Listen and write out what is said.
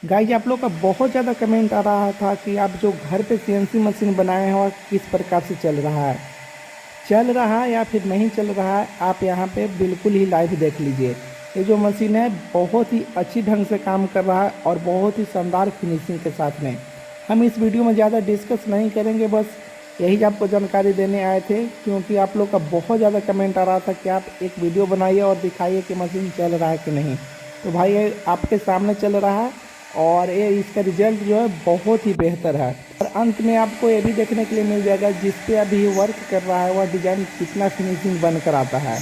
Guys आप लोग का बहुत ज़्यादा कमेंट आ रहा था कि आप जो घर पे सीएनसी मशीन बनाए हैं वह किस प्रकार से चल रहा है या फिर नहीं चल रहा है। आप यहाँ पे बिल्कुल ही लाइव देख लीजिए। ये जो मशीन है बहुत ही अच्छी ढंग से काम कर रहा है और बहुत ही शानदार फिनिशिंग के साथ में। हम इस वीडियो में ज़्यादा डिस्कस नहीं करेंगे, बस यही आपको जानकारी देने आए थे, क्योंकि आप लोग का बहुत ज़्यादा कमेंट आ रहा था कि आप एक वीडियो बनाइए और दिखाइए कि मशीन चल रहा है कि नहीं। तो भाई ये आपके सामने चल रहा है और ये इसका रिजल्ट जो है बहुत ही बेहतर है। और अंत में आपको ये भी देखने के लिए मिल जाएगा जिस पे अभी वर्क कर रहा है वह डिज़ाइन कितना फिनिशिंग बनकर आता है।